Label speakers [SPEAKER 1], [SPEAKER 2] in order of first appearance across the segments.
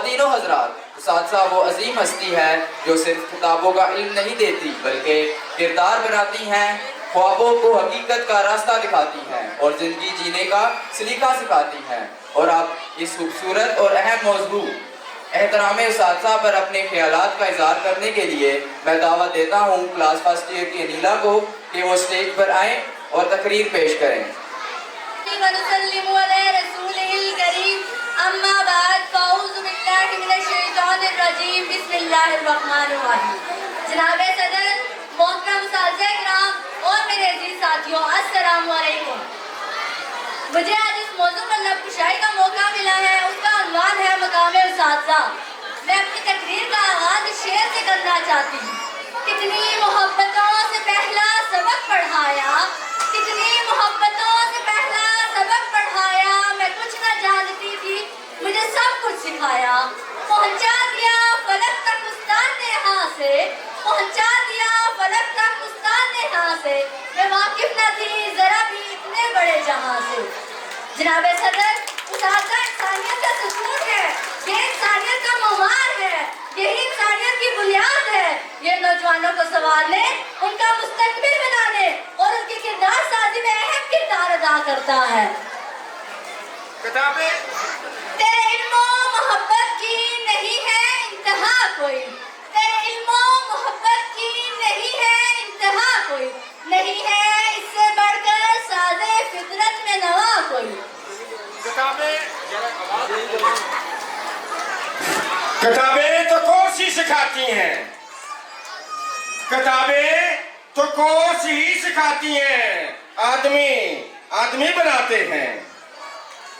[SPEAKER 1] خواتین و حضرات، اساتذہ وہ عظیم ہستی ہے جو صرف کتابوں کا علم نہیں دیتی بلکہ کردار بناتی ہیں، خوابوں کو حقیقت کا راستہ دکھاتی ہیں اور زندگی جینے کا سلیقہ سکھاتی ہیں۔ اور اب اس خوبصورت اور اہم موضوع احترام اساتذہ پر اپنے خیالات کا اظہار کرنے کے لیے میں دعوت دیتا ہوں کلاس فرسٹ ایئر کی انیلا کو کہ وہ اسٹیج پر آئیں اور تقریر پیش کریں۔
[SPEAKER 2] ونسلم علی رسولہ الکریم، اما بعد فاعوذ باللہ من الشیطان الرجیم، بسم اللہ الرحمن الرحیم۔ جناب صدر، محترم اساتذہ کرام اور میرے عزیز ساتھیوں، السلام علیکم۔ مجھے آج اس موضوع پر لب کشائی کا موقع ملا ہے، اس کا عنوان ہے مقام اساتذہ۔ میں اپنی تقریر کا آغاز شعر سے کرنا چاہتی ہوں۔ کتنی محبتوں سے پہلا سبق پڑھایا، کتنی محبتوں سے پہلا سبق پڑھایا، میں کچھ نہ جانتی تھی مجھے سب کچھ سکھایا، پہنچا دیا فلک تک استاد نے یہاں سے، پہنچا دیا فلک تک استاد نے یہاں سے، میں واقف نہ تھی ذرا بھی اتنے بڑے جہاں سے۔ جناب صدر، اساتذہ انسانیت کا ستون ہے، یہ انسانیت کا معمار ہے، یہی انسانیت کی بنیاد ہے۔ یہ نوجوانوں کو سنوارنے، ان کا مستقبل بنانے اور ان کی کردار سازی میں اہم کردار ادا کرتا ہے۔
[SPEAKER 3] کتابیں
[SPEAKER 2] تیرے علم و محبت کی نہیں ہے انتہا کوئی، تیرے علم و محبت کی نہیں ہے انتہا کوئی، نہیں ہے اس سے بڑھ کر سازے فطرت میں نوا کوئی۔
[SPEAKER 3] کتابیں تو کورس ہی سکھاتی ہیں، کتابیں تو کورس ہی سکھاتی ہیں، آدمی بناتے ہیں۔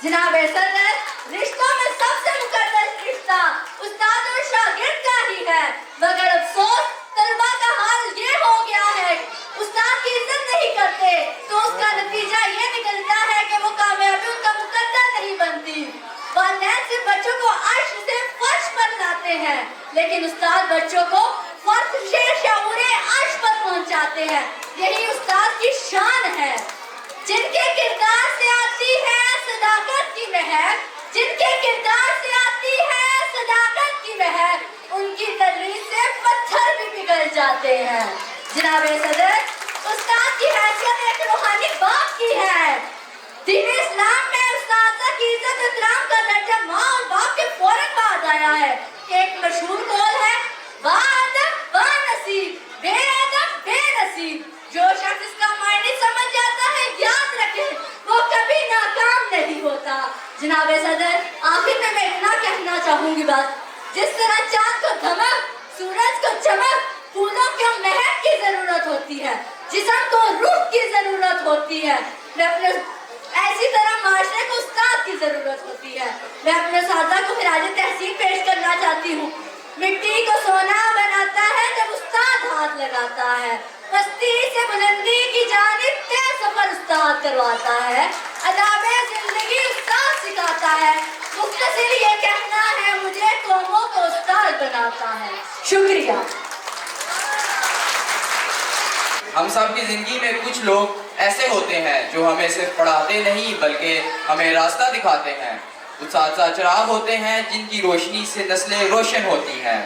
[SPEAKER 2] جناب صدر، رشتوں میں سب سے مقدس رشتہ استاد اور شاگرد کا ہی ہے، مگر افسوس طلبہ کا حال یہ ہو گیا ہے، استاد کی عزت نہیں کرتے تو اس کا نتیجہ یہ نکلتا ہے کہ وہ کامیابی ان کا مقدر نہیں بنتی۔ والدین صرف بچوں کو عرش سے فرش پر لاتے ہیں، لیکن استاد بچوں کو فرش سے شعور عرش پر پہنچاتے ہیں، یہی استاد کی شان ہے۔ جن کے کردار سے آتی ہے صداقت کی مہک، جن کے کردار سے آتی ہے صداقت کی مہک، ان کی تدریس سے پتھر بھی پگھل جاتے ہیں۔ جناب صدر، استاد کی حیثیت ایک روحانی باپ کی ہے۔ دین اسلام میں اساتذہ کی عزت احترام کا درجہ ماں اور باپ کے فوراً بعد آیا ہے۔ ایک مشہور قول ہے، با ادب با نصیب، بے ادب بے نصیب۔ جو شخص اس کا معنی سمجھ جاتا ہے، یاد رکھے وہ کبھی ناکام نہیں ہوتا۔ جناب صدر، آخر میں اتنا کہنا چاہوں گی بس، جس طرح چاند کو دھمک، سورج کو چمک، پھولوں کو مہک کی ضرورت ہوتی ہے، جسم کو روح کی ضرورت ہوتی ہے، ایسی طرح معاشرے کو استاد کی ضرورت ہوتی ہے۔ میں اپنے اساتذہ کو خراج تحسین پیش کرنا چاہتی ہوں۔ مٹی کو سونا بناتا ہے جب استاد ہاتھ لگاتا ہے، پستی سے بلندی کی جانب طے سفر استاد کرواتا ہے، آداب زندگی استاد سکھاتا ہے، مختصر یہ کہنا ہے مجھے قوموں کو استاد بناتا ہے۔ شکریہ۔
[SPEAKER 1] ہم سب کی زندگی میں کچھ لوگ ایسے ہوتے ہیں جو ہمیں صرف پڑھاتے نہیں بلکہ ہمیں راستہ دکھاتے ہیں۔ اساتذہ چراغ ہوتے ہیں جن کی روشنی سے نسلیں روشن ہوتی ہیں۔